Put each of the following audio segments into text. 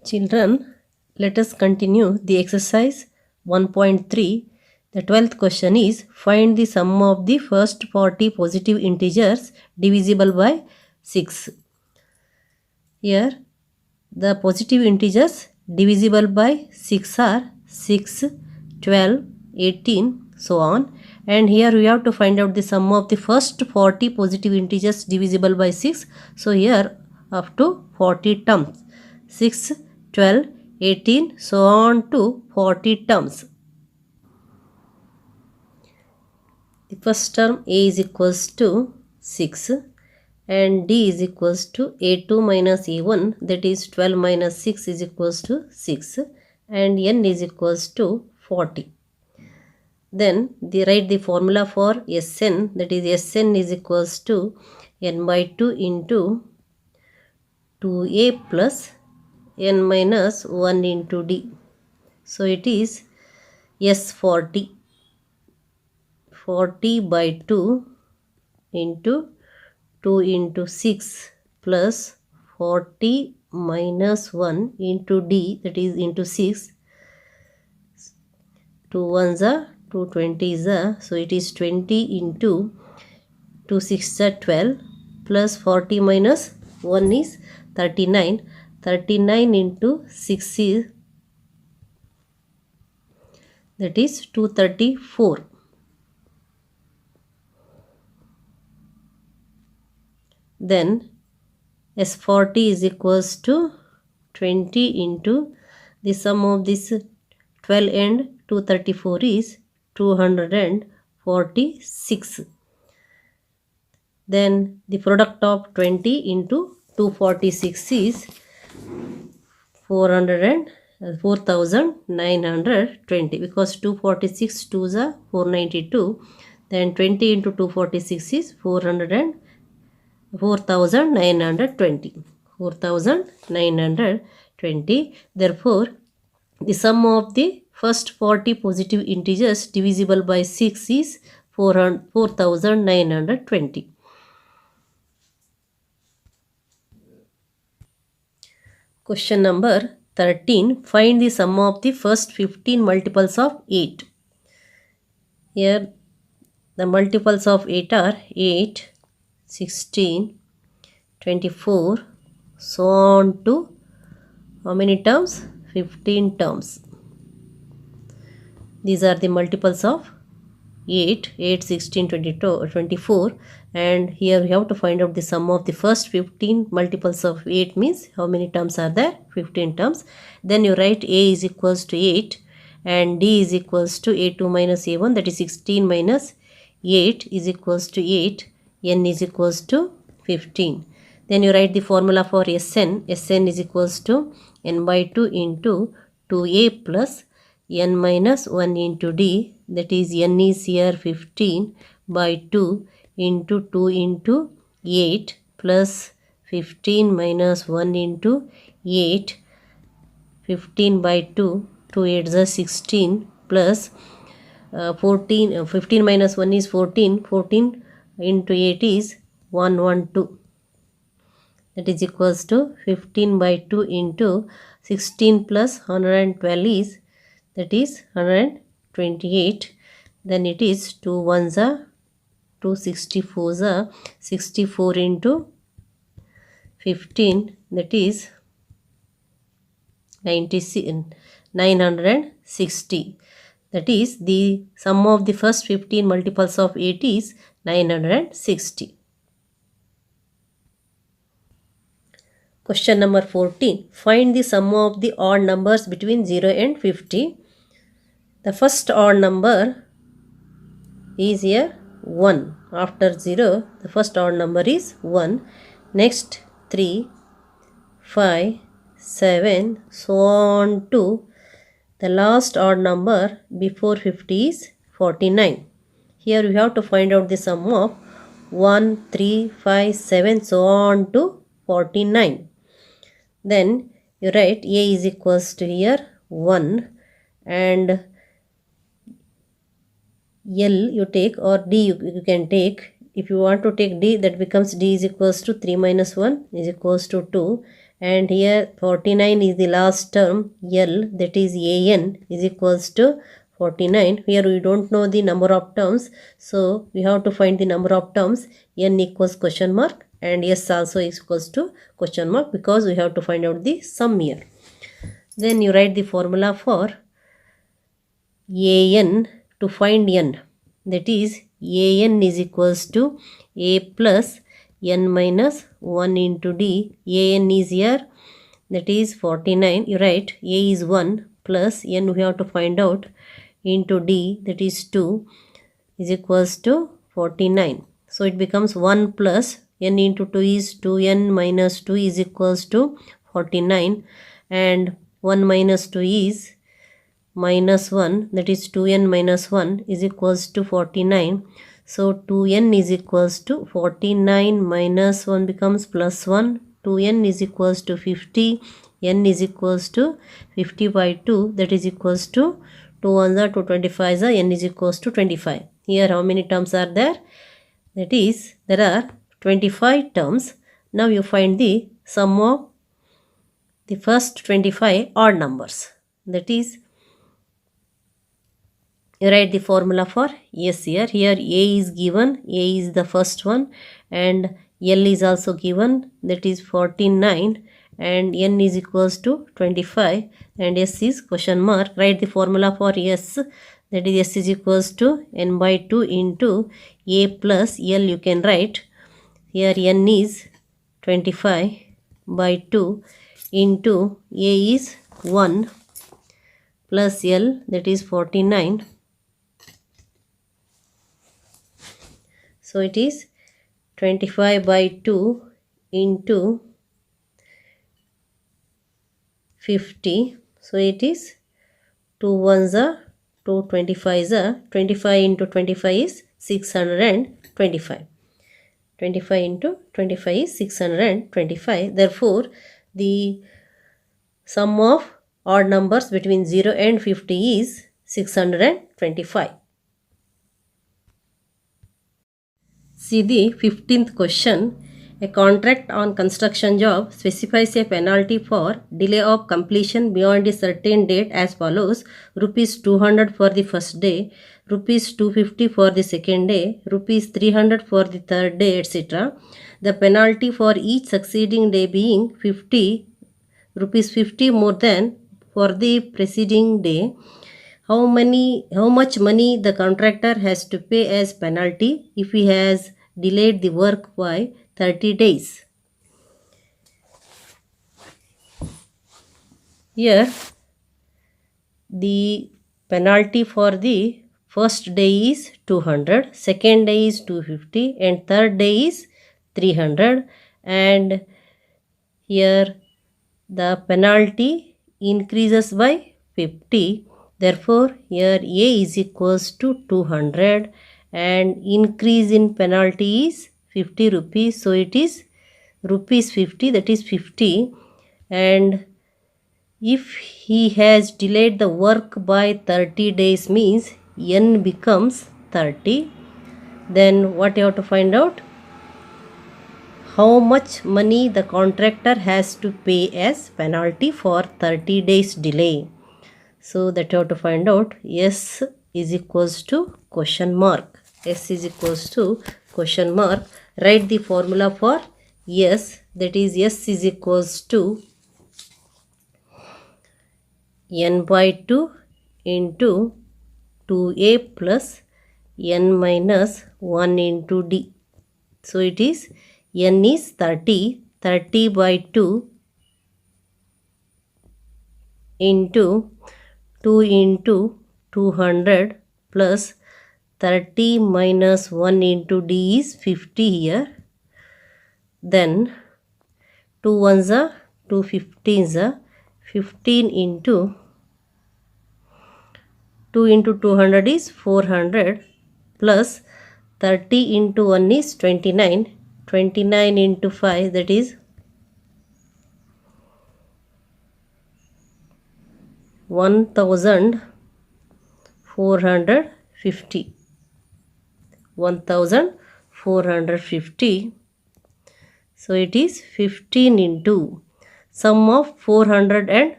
Children, let us continue the exercise 1.3. The 12th question is, find the sum of the first 40 positive integers divisible by 6. Here, the positive integers divisible by 6 are 6, 12, 18, so on. And here we have to find out the sum of the first 40 positive integers divisible by 6. So here up to 40 terms. 6, 12, 18, so on to 40 terms. The first term A is equals to 6 and D is equals to A2 minus A1, that is 12 minus 6 is equals to 6, and N is equals to 40. Then they write the formula for Sn, that is Sn is equals to n by 2 into 2a plus n minus 1 into d. So it is S40, 40 by 2 into 2 into 6 plus 40 minus 1 into d, that is into 6. 2 ones are 2 20s are, so it is 20 into 2 6 are 12 plus 40 minus 1 is 39. 39 into 6 is, that is 234. Then S40 is equals to 20 into the sum of this 12 and 234 is 246. Then the product of 20 into 246 is 4,920, because 246 2s are 492. Then 20 into 246 is 4,920. 4,920. Therefore, the sum of the first 40 positive integers divisible by 6 is 4,920. Question number 13. Find the sum of the first 15 multiples of 8. Here the multiples of 8 are 8, 16, 24, so on to how many terms? 15 terms. These are the multiples of 8, 8, 16, 22, 24, and here we have to find out the sum of the first 15 multiples of 8, means how many terms are there? 15 terms. Then you write A is equals to 8 and D is equals to A2 minus A1, that is 16 minus 8 is equals to 8, N is equals to 15. Then you write the formula for Sn. Sn is equals to n by 2 into 2a plus n minus 1 into d, that is n is here 15 by 2 into 2 into 8 plus 15 minus 1 into 8, 15 by 2, 2 8s are 16 plus 15 minus 1 is 14, 14 into 8 is 112. That is equals to 15 by 2 into 16 plus 112 is, that is 128. Then it is 2 1s are 2 64s are 64 into 15, that is 960. That is the sum of the first 15 multiples of 8 is 960. Question number 14. Find the sum of the odd numbers between 0 and 50. The first odd number is here 1. After 0, the first odd number is 1. Next 3, 5, 7, so on to the last odd number before 50 is 49. Here we have to find out the sum of 1, 3, 5, 7, so on to 49. Then you write A is equals to here 1 and L you take, or D you can take. If you want to take D, that becomes D is equals to 3 minus 1 is equals to 2, and here 49 is the last term L, that is AN is equals to 49. Here we don't know the number of terms, so we have to find the number of terms. N equals question mark and S also equals to question mark because we have to find out the sum here. Then you write the formula for AN to find N, that is AN is equals to A plus N minus 1 into D. AN is here, that is 49. You write A is 1 plus N we have to find out into D, that is 2, is equals to 49. So it becomes 1 plus N into 2 is 2N minus 2 is equals to 49, and 1 minus 2 is minus 1, that is 2n minus 1 is equals to 49. So 2n is equals to 49 minus 1 becomes plus 1. 2n is equals to 50. N is equals to 50 by 2, that is equals to 2 1s are 2 25s are, n is equals to 25. Here how many terms are there? That is there are 25 terms. Now you find the sum of the first 25 odd numbers. That is, you write the formula for S here. Here A is given, A is the first one, and L is also given, that is 49, and N is equals to 25, and S is question mark. Write the formula for S, that is S is equals to N by 2 into A plus L you can write. Here N is 25 by 2 into A is 1 plus L, that is 49. So it is 25 by 2 into 50. So it is 2 1s are 2 25s are, 25 into 25 is 625. 25 into 25 is 625. Therefore, the sum of odd numbers between 0 and 50 is 625. See the 15th question. A contract on construction job specifies a penalty for delay of completion beyond a certain date as follows: rupees 200 for the first day, rupees 250 for the second day, rupees 300 for the third day, etc. The penalty for each succeeding day being 50, rupees 50 more than for the preceding day. How much money the contractor has to pay as penalty if he has delayed the work by 30 days. Here the penalty for the first day is 200, second day is 250, and third day is 300, and here the penalty increases by 50. Therefore, here A is equals to 200 and increase in penalty is 50 rupees. So, it is rupees 50, that is 50, and if he has delayed the work by 30 days means N becomes 30. Then what you have to find out? How much money the contractor has to pay as penalty for 30 days delay. So that you have to find out. S is equals to question mark. S is equals to question mark. Write the formula for S, that is S is equals to N by 2 into 2A plus N minus 1 into D. So it is N is 30, 30 by 2 into 2 into 200 plus 30 minus 1 into D is 50 here. Then 2 1s are 2 15s are 15 into 2 into 200 is 400 plus 30 into 1 is 29. 29 into 5, that is 1450. 1450. So it is 15 into Sum of 400 and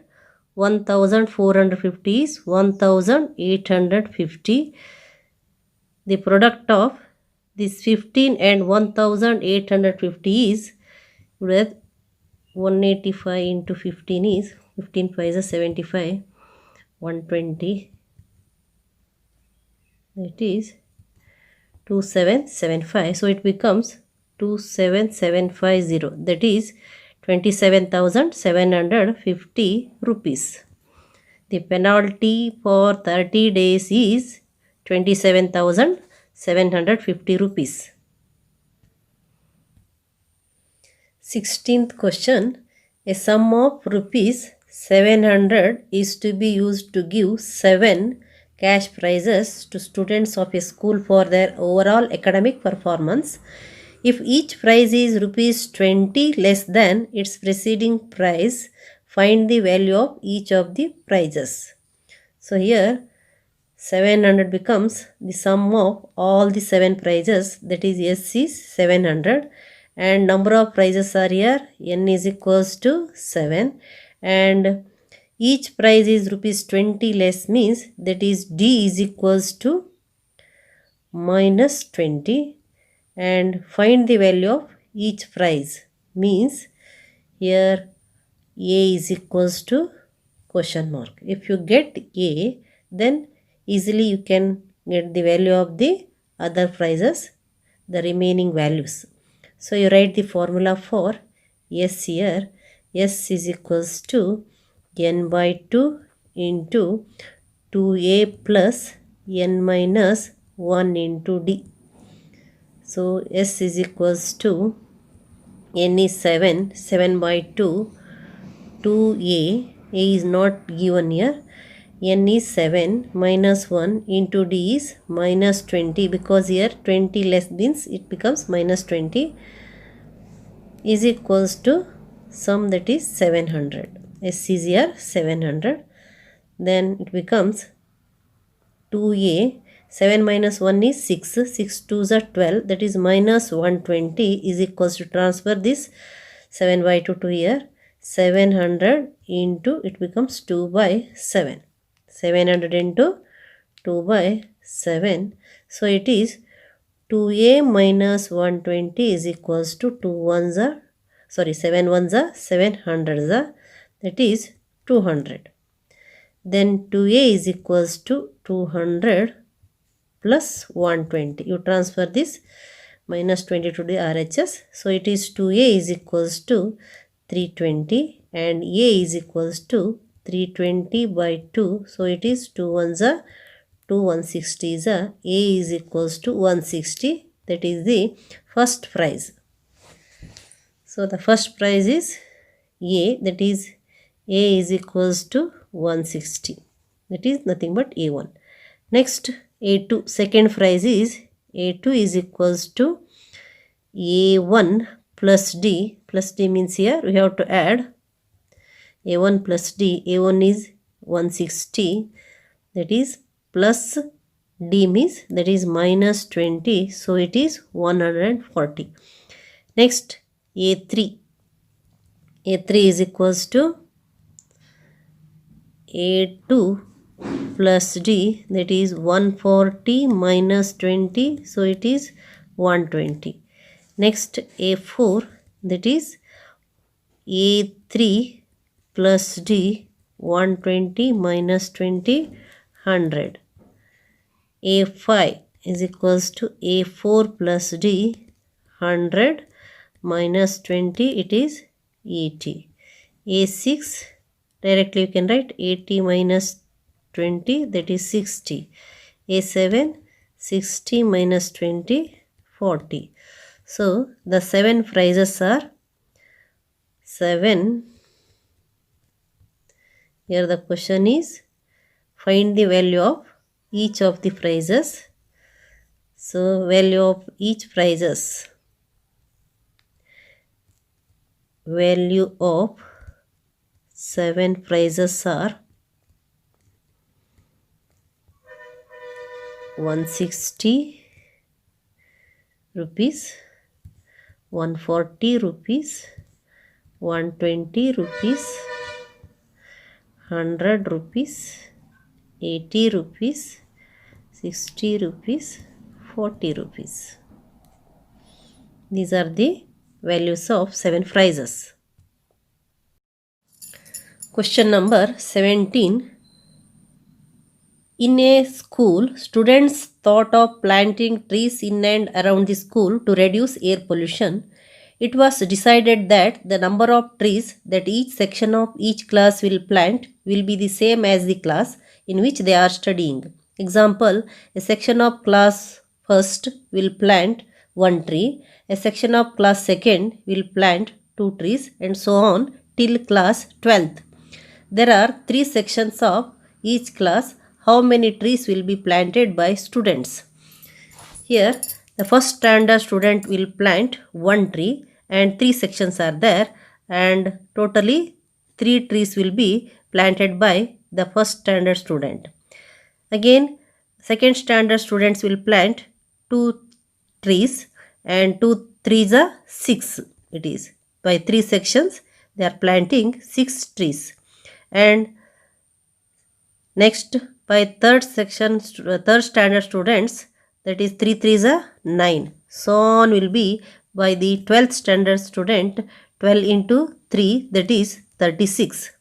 1450 is 1850. The product of this 15 and 1850 is 185 into 15 is 15 5 is 75, 120, it is 2775. So it becomes 27750, that is 27,750 rupees. The penalty for 30 days is 27,750 rupees. 16th question. A sum of rupees 700 is to be used to give 7 cash prizes to students of a school for their overall academic performance. If each prize is rupees 20 less than its preceding prize, find the value of each of the prizes. So here 700 becomes the sum of all the 7 prizes, that is S is 700, and number of prizes are here, N is equals to 7, and each prize is rupees 20 less means that is D is equals to minus 20, and find the value of each prize means here A is equals to question mark. If you get A, then easily you can get the value of the other prizes, the remaining values. So you write the formula for S here. S is equals to N by 2 into 2A plus N minus 1 into D. So S is equals to N is 7, 7 by 2, 2A, A is not given here, N is 7 minus 1 into D is minus 20, because here 20 less means it becomes minus 20, is equals to sum, that is 700. S is here 700. Then it becomes 2A, 7 minus 1 is 6, 6 2s are 12, that is minus 120 is equals to, transfer this 7 by 2 to here, 700 into, it becomes 2 by 7. 700 into 2 by 7. So it is 2A minus 120 is equals to 2 ones are, sorry, 7 ones are 700s are, that is 200. Then 2A is equals to 200 plus 120. You transfer this minus 20 to the RHS. So it is 2A is equals to 320 and A is equals to 320 by 2. So it is 2 ones are 2 160s are, A is equals to 160. That is the first prize. So the first prize is A, that is A is equals to 160. That is nothing but A1. Next, A2, second prize is A2 is equals to A1 plus D. Plus D means here we have to add A1 plus D. A1 is 160, that is plus D means that is minus 20, so it is 140. Next, A3. A3 is equals to A2 plus D, that is 140 minus 20, so it is 120. Next, A4, that is A3 plus D, 120 minus 20, 100. A5 is equals to A4 plus D, 100 minus 20, it is 80. A6, directly you can write 80 minus 20, that is 60. A7, 60 minus 20, 40. So the 7 prizes are 7. Here the question is find the value of each of the prizes. So value of each prizes. Value of 7 prizes are 160 rupees, 140 rupees, 120 rupees, 100 rupees, 80 rupees, 60 rupees, 40 rupees. These are the values of 7 prices. Question number 17. In a school, students thought of planting trees in and around the school to reduce air pollution. It was decided that the number of trees that each section of each class will plant will be the same as the class in which they are studying. Example, a section of class first will plant 1 tree, a section of class second will plant 2 trees, and so on till class 12th. There are 3 sections of each class. How many trees will be planted by students? Here, the first standard student will plant 1 tree and 3 sections are there, and totally 3 trees will be planted by the first standard student. Again, second standard students will plant 2 trees and 2 trees are 6. It is by 3 sections they are planting 6 trees. And next, by third standard students, that is 3 3s are 9. So on will be by the 12th standard student, 12 into 3, that is 36.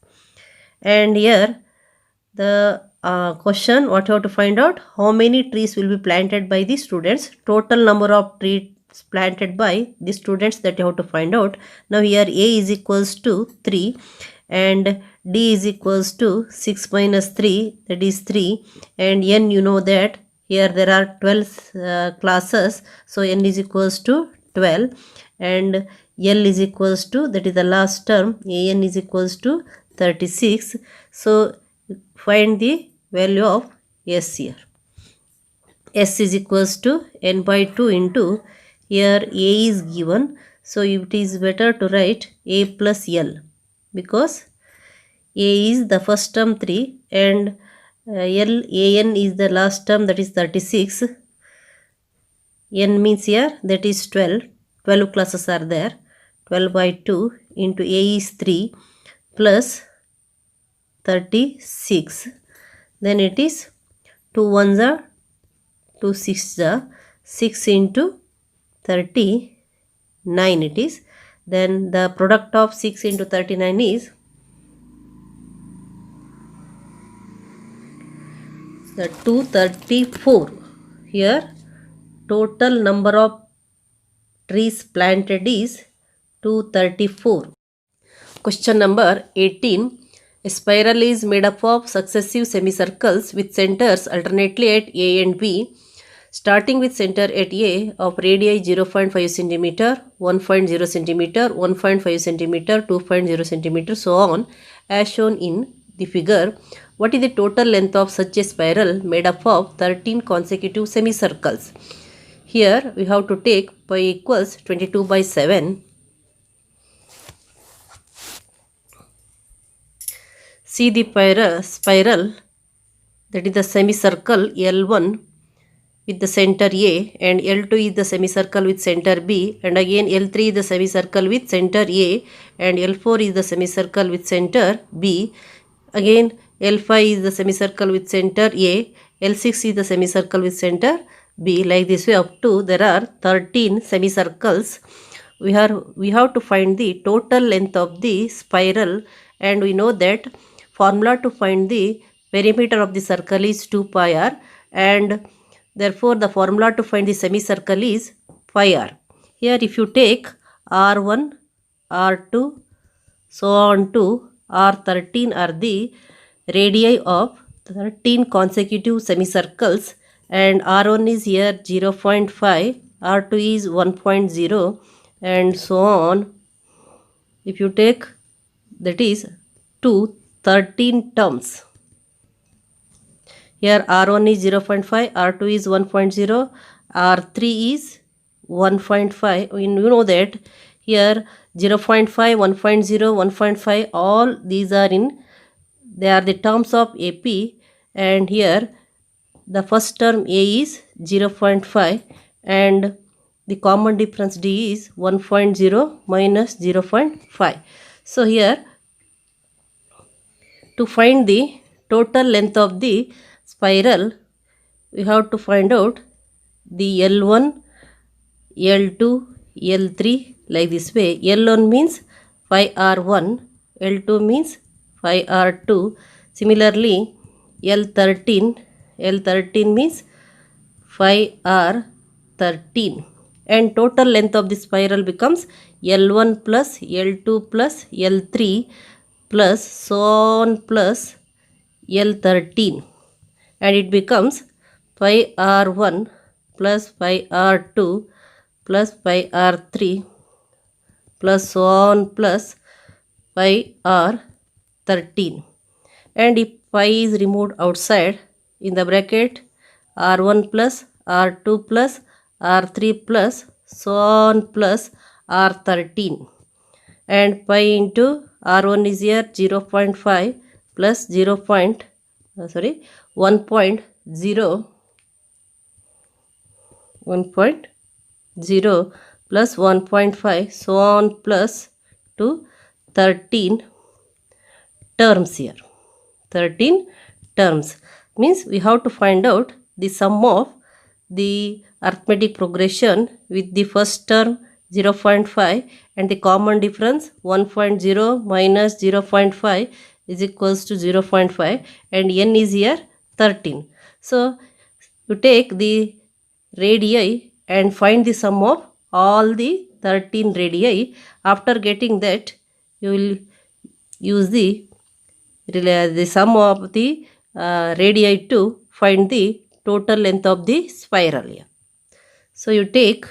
And here the question, what you have to find out, how many trees will be planted by the students, total number of trees planted by the students, that you have to find out. Now here A is equals to 3 and D is equals to 6 minus 3, that is 3, and N, you know that here there are 12 classes, so N is equals to 12, and L is equals to, that is the last term, AN is equals to 36. So find the value of S here. S is equals to N by 2 into, here A is given, so it is better to write A plus L, because A is the first term 3 and AN is the last term, that is 36. N means here that is 12. 12 classes are there. 12 by 2 into A is 3 plus 36. Then it is 2 1s are 2 6s are 6 into 39 it is. Then the product of 6 into 39 is the 234. Here total number of trees planted is 234. Question number 18. A spiral is made up of successive semicircles with centers alternately at A and B. Starting with center at A of radii 0.5 cm, 1.0 cm, 1.5 cm, 2.0 cm, so on, as shown in the figure. What is the total length of such a spiral made up of 13 consecutive semicircles? Here we have to take pi equals 22 by 7. See the spiral, that is the semicircle L1 with the center A, and L2 is the semicircle with center B, and again L3 is the semicircle with center A, and L4 is the semicircle with center B. Again L5 is the semicircle with center A, L6 is the semicircle with center B. Like this way up to there are 13 semicircles. We have to find the total length of the spiral, and we know that formula to find the perimeter of the circle is 2 pi r, and therefore the formula to find the semicircle is pi r. Here if you take R1, R2, so on to R13 are the radii of 13 consecutive semicircles, and R1 is here 0.5, R2 is 1.0, and so on. If you take, that is 13 terms. Here R1 is 0.5, R2 is 1.0, R3 is 1.5. You know that here 0.5, 1.0, 1.5, all these are they are the terms of AP, and here the first term A is 0.5 and the common difference D is 1.0 minus 0.5. So here, to find the total length of the spiral, we have to find out the L1, L2, L3 like this way. L1 means 5R1, L2 means 5R2. Similarly, L13 means 5R13, and total length of the spiral becomes L1 plus L2 plus L3 plus so on plus L13, and it becomes 5R1 plus 5R2 plus 5R3 plus so on plus 5R13. And if pi is removed outside, in the bracket R1 plus R2 plus R3 plus so on plus R13, and pi into R1 is here 0.5 plus 1.0 plus 1.5 so on plus to 13 terms here. 13 terms means we have to find out the sum of the arithmetic progression with the first term 0.5 and the common difference 1.0 minus 0.5 is equals to 0.5, and n is here 13. So you take the radii and find the sum of all the 13 radii. After getting that, you will use the sum of the radii to find the total length of the spiral here. So you take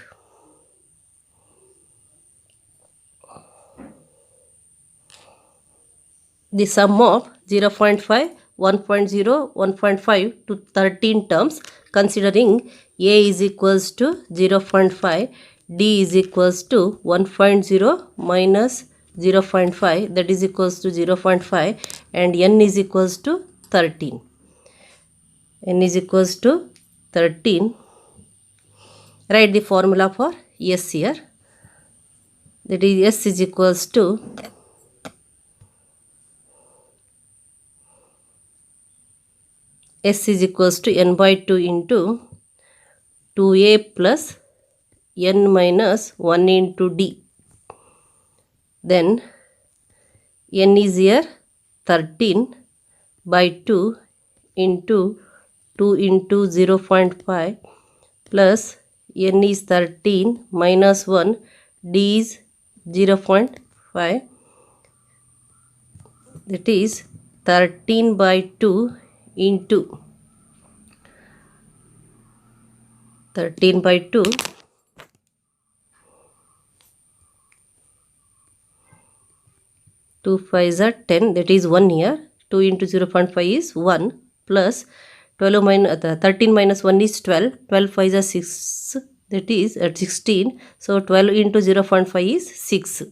the sum of 0.5, 1.0, 1.5 to 13 terms, considering a is equals to 0.5, d is equals to 1.0 minus 0.5, that is equals to 0.5, and n is equals to 13. n is equals to 13. Write the formula for s here. That is s is equals to n by 2 into 2a plus n minus 1 into d. Then n is here 13 by 2 into 2 into 0.5 plus n is 13 minus 1, d is 0.5, that is 13 by 2 into 13 by 2 2 5s are 10, that is 1 here. 2 into 0.5 is 1 plus 12 minus 13 minus 1 is 12. 12 5s are 6, that is at 16. So 12 into 0.5 is 6.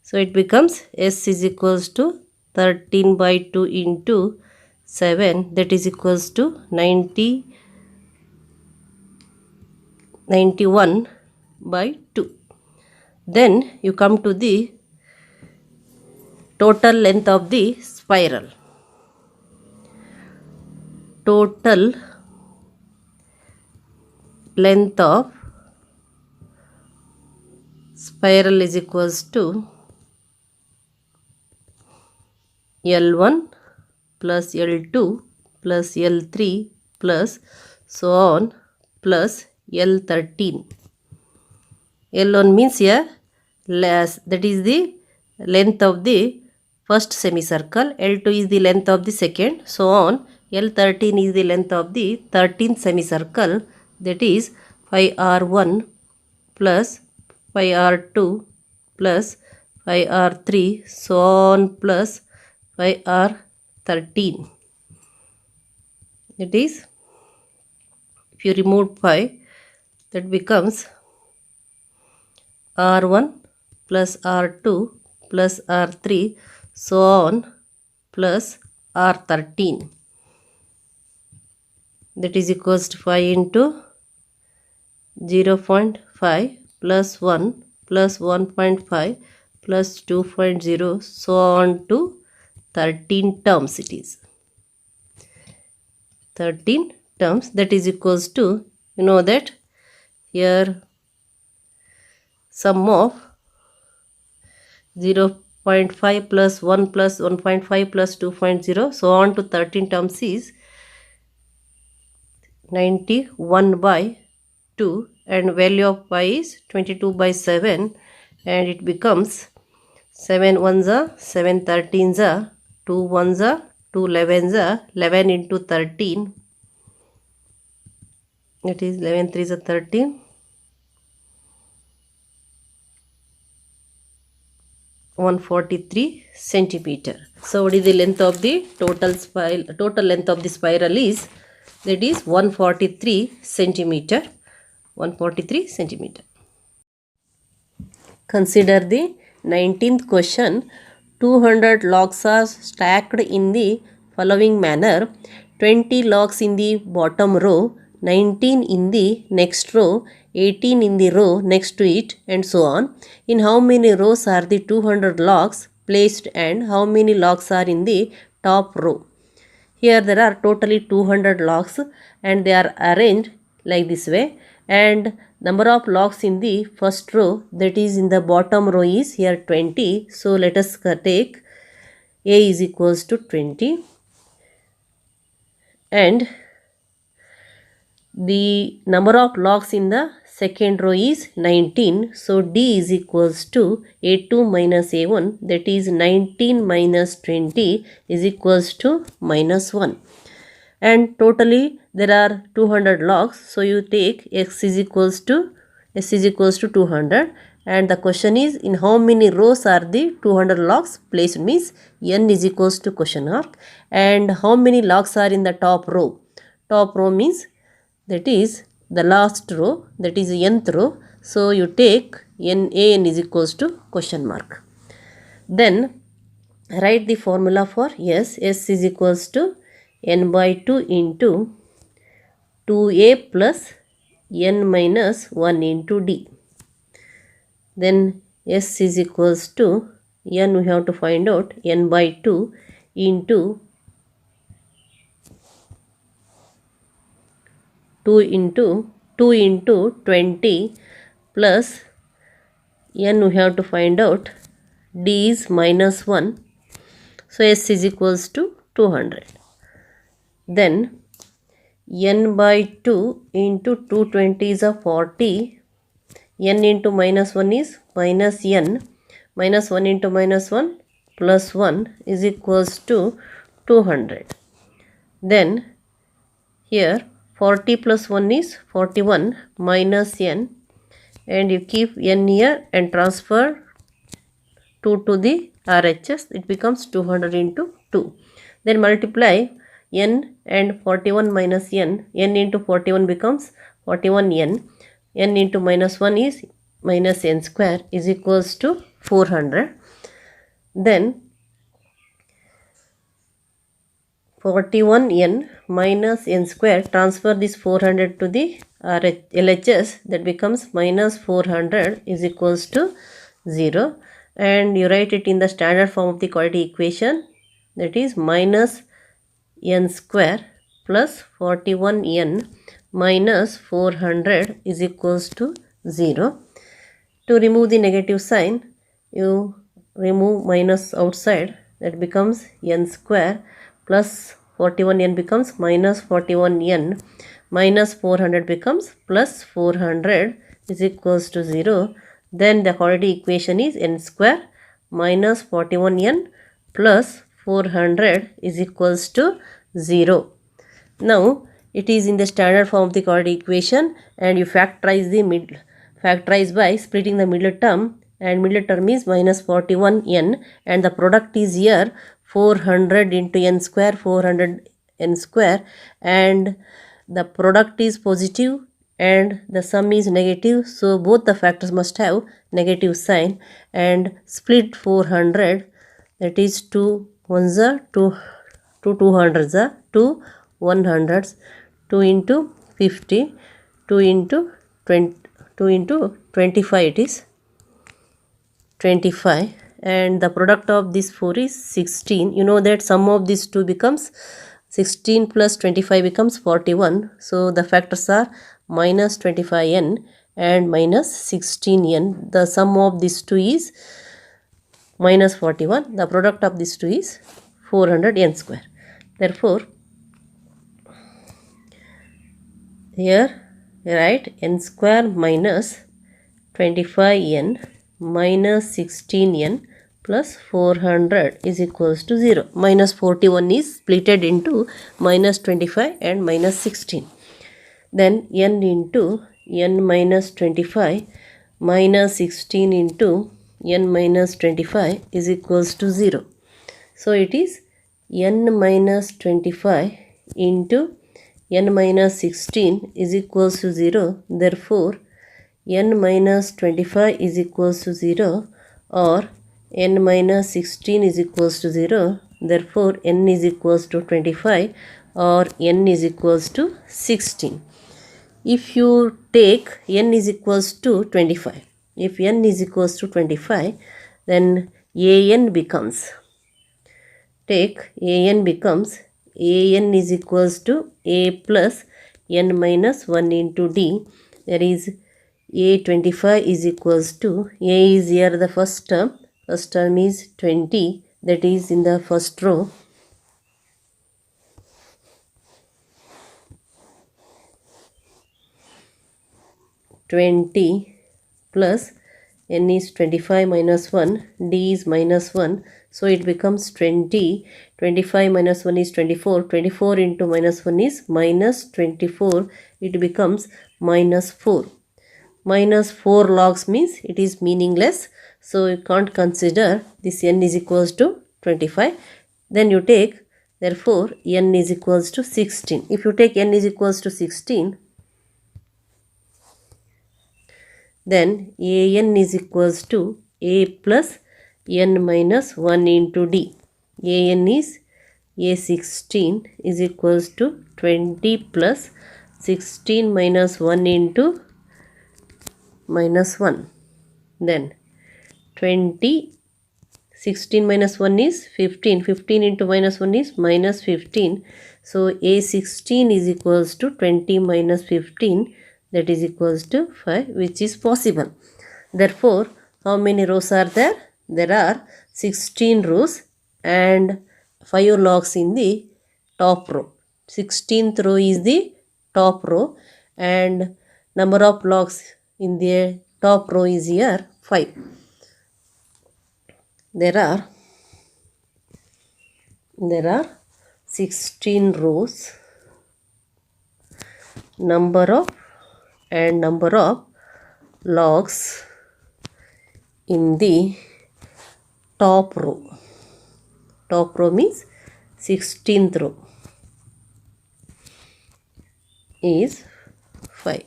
So it becomes s is equals to 13 by 2 into 7, that is equals to 91 by 2. Then you come to the total length of the spiral. Total length of spiral is equals to L1 plus L2 plus L3 plus so on plus L13. L1 means here that is the length of the first semicircle, L2 is the length of the second, so on. L13 is the length of the 13th semicircle, that is 5R1 plus 5R2 plus 5R3 so on plus 5R13. That is, if you remove 5, that becomes R1 plus R2 plus R3 so on plus R13, that is equals to 5 into 0.5 plus 1 plus 1.5 plus 2.0, so on to 13 terms it is. 13 terms, that is equals to, you know that here sum of 0.5 plus 1 plus 1.5 plus 2.0, so on to 13 terms is 91 by 2, and value of pi is 22 by 7, and it becomes 7 ones are 7 13s are 2 ones are 2 11s are 11 into 13, it is 11 3s are 13, 143 centimeter. So what is the length of the total length of the spiral is, that is 143 centimeter. 143 centimeter. Consider the 19th question. 200 logs are stacked in the following manner: 20 logs in the bottom row, 19 in the next row, 18 in the row next to it, and so on. In how many rows are the 200 logs placed, and how many logs are in the top row? Here there are totally 200 logs and they are arranged like this way, and number of logs in the first row, that is in the bottom row, is here 20. So let us take A is equals to 20, and the number of logs in the second row is 19. So D is equals to A2 minus A1, that is 19 minus 20 is equals to minus 1. And totally there are 200 logs, so you take s is equals to 200, and the question is in how many rows are the 200 logs placed, means n is equals to question mark, and how many logs are in the top row. Top row means that is the last row, that is the nth row, so you take n is equals to question mark. Then write the formula for s is equals to n by 2 into 2a plus n minus 1 into d. Then s is equals to n, we have to find out n by 2 into 2 into 20 plus n, we have to find out d is minus 1. So s is equals to 200. Then n by 2 into 220 is a 40. N into minus 1 is minus n. Minus 1 into minus 1 plus 1 is equals to 200. Then here 40 plus 1 is 41 minus n, and you keep n here and transfer 2 to the RHS, it becomes 200 into 2. Then multiply n and 41 minus n, n into 41 becomes 41n, n into minus 1 is minus n square is equals to 400. Then 41n minus n square, transfer this 400 to the LHS, that becomes minus 400 is equals to 0, and you write it in the standard form of the quadratic equation, that is minus n square plus 41n minus 400 is equals to 0. To remove the negative sign, you remove minus outside, that becomes n square plus 41n becomes minus 41n minus 400 becomes plus 400 is equals to 0. Then the quadratic equation is n square minus 41n plus 400 is equals to 0. Now it is in the standard form of the quadratic equation, and you factorize by splitting the middle term, and middle term is minus 41n, and the product is here 400 into n square, 400 n square, and the product is positive and the sum is negative, so both the factors must have negative sign, and split 400, that is 2 ones are 2 200s are 2 100s, 2 into 50, 2 into 20, 2 into 25, it is 25 and the product of these 4 is 16. You know that sum of these two becomes 16 plus 25 becomes 41. So the factors are minus 25n and minus 16n. The sum of these two is minus 41. The product of these two is 400n square. Therefore, here write n square minus 25n minus 16n plus 400 is equals to 0. Minus 41 is splitted into minus 25 and minus 16. Then n into n minus 25 minus 16 into n minus 25 is equals to 0. So it is n minus 25 into n minus 16 is equals to 0. Therefore, n minus 25 is equals to 0 or n minus 16 is equals to 0. Therefore, n is equals to 25 or n is equals to 16. If you take n is equals to 25, if n is equals to 25, then an becomes, take an becomes an is equals to a plus n minus 1 into d. There is a25 is equals to, a is here the first term is 20, that is in the first row. (20) plus n is 25 minus 1, d is minus 1, so it becomes 20. 25 minus 1 is 24, 24 into minus 1 is minus 24, it becomes minus 4. Minus 4 logs means it is meaningless, so you can't consider this n is equals to 25. Then you take, therefore n is equals to 16. If you take n is equals to 16, then an is equals to a plus n minus 1 into d. An is a16 is equals to 20 plus 16 minus 1 into minus 1. Then 20, 16 minus 1 is 15. 15 into minus 1 is minus 15. So a16 is equals to 20 minus 15, that is equals to 5, which is possible. Therefore, how many rows are there? There are 16 rows and 5 logs in the top row. 16th row is the top row and number of logs in the top row is here 5. There are 16 rows, number of logs in the top row. Top row means 16th row is 5.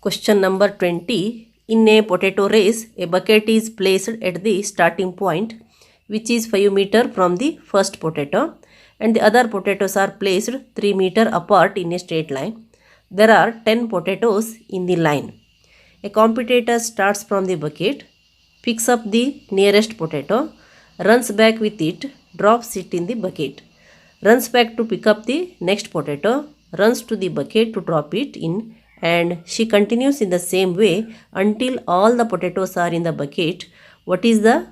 Question number 20. In a potato race, a bucket is placed at the starting point, which is 5 meters from the first potato, and the other potatoes are placed 3 meters apart in a straight line. There are 10 potatoes in the line. A competitor starts from the bucket, picks up the nearest potato, runs back with it, drops it in the bucket, runs back to pick up the next potato, runs to the bucket to drop it in, and she continues in the same way until all the potatoes are in the bucket. What is the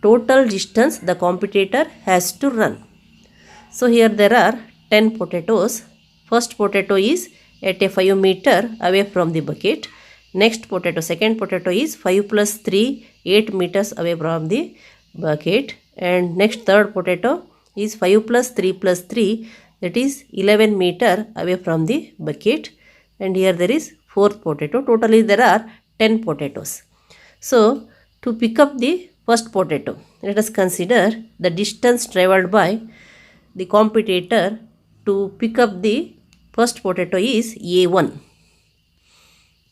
total distance the competitor has to run? So here there are 10 potatoes. First potato is at a 5 meter away from the bucket. Next potato, second potato is 5 plus 3, 8 meters away from the bucket. And next third potato is 5 plus 3 plus 3, that is 11 meter away from the bucket. And here there is fourth potato. Totally there are 10 potatoes. So to pick up the first potato, let us consider the distance travelled by the competitor to pick up the first potato is A1.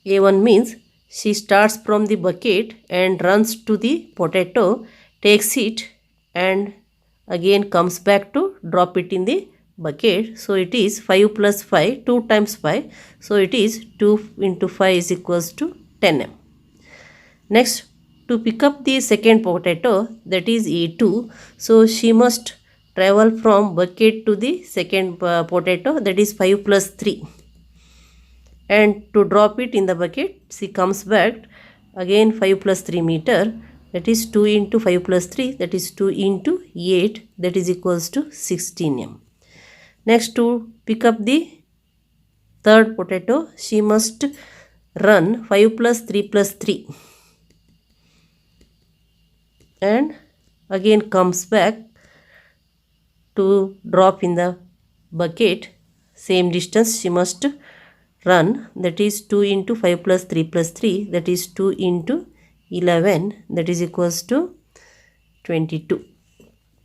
A1 means she starts from the bucket and runs to the potato, takes it and again comes back to drop it in the bucket. So it is 5 plus 5, 2 times 5. So it is 2 into 5 is equals to 10 m. Next, to pick up the second potato, that is A2. So she must travel from bucket to the second potato, that is 5 plus 3. And to drop it in the bucket, she comes back again 5 plus 3 meter, that is 2 into 5 plus 3, that is 2 into 8, that is equals to 16 m. Next, to pick up the third potato, she must run 5 plus 3 plus 3 and again comes back to drop in the bucket. Same distance she must run, that is 2 into 5 plus 3 plus 3, that is 2 into 11, that is equals to 22.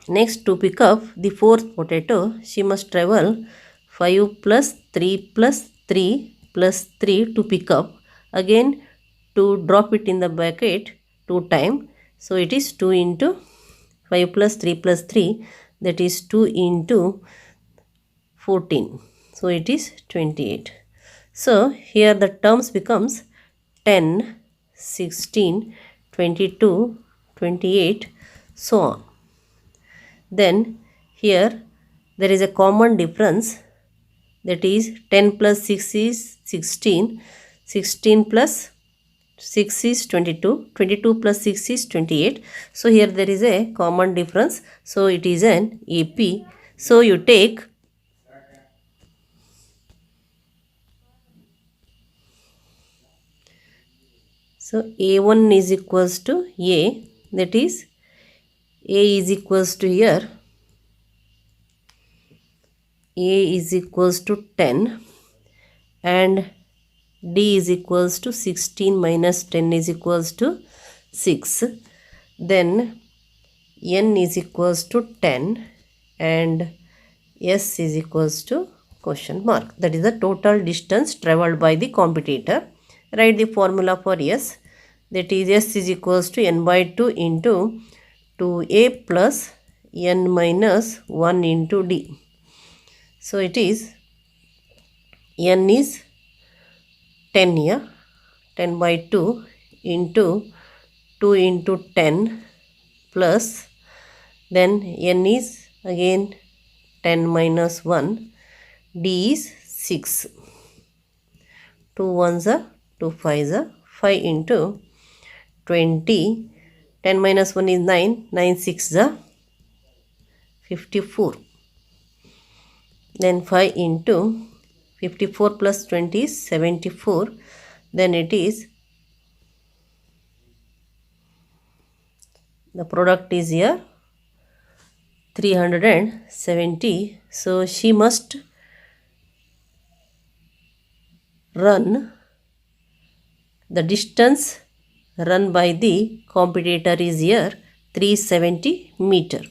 Next, to pick up the fourth potato, she must travel 5 plus 3 plus 3 plus 3 to pick up, again to drop it in the bucket 2 times. So it is 2 into 5 plus 3 plus 3, that is 2 into 14. So it is 28. So here the terms becomes 10, 16, 22, 28, so on. Then here there is a common difference, that is 10 plus 6 is 16, 16 plus 6 is 22, 22 plus 6 is 28. So here there is a common difference, so it is an AP. So you take A1 is equals to A, that is A is equals to here, A is equals to 10 and D is equals to 16 minus 10 is equals to 6. Then N is equals to 10 and S is equals to question mark. That is the total distance travelled by the competitor. Write the formula for S, that is S is equals to N by 2 into 2A plus N minus 1 into D. So it is N is 10 here, 10 by 2 into 2 into 10 plus, then N is again 10 minus 1, D is 6. 2 1s are 2 5s are 5 into 20, 10 minus 1 is 9, 9 6s are 54. Then 5 into 54 plus 20 is 74. Then it is, the product is here 370. So she must run, the distance run by the competitor is here 370 meter.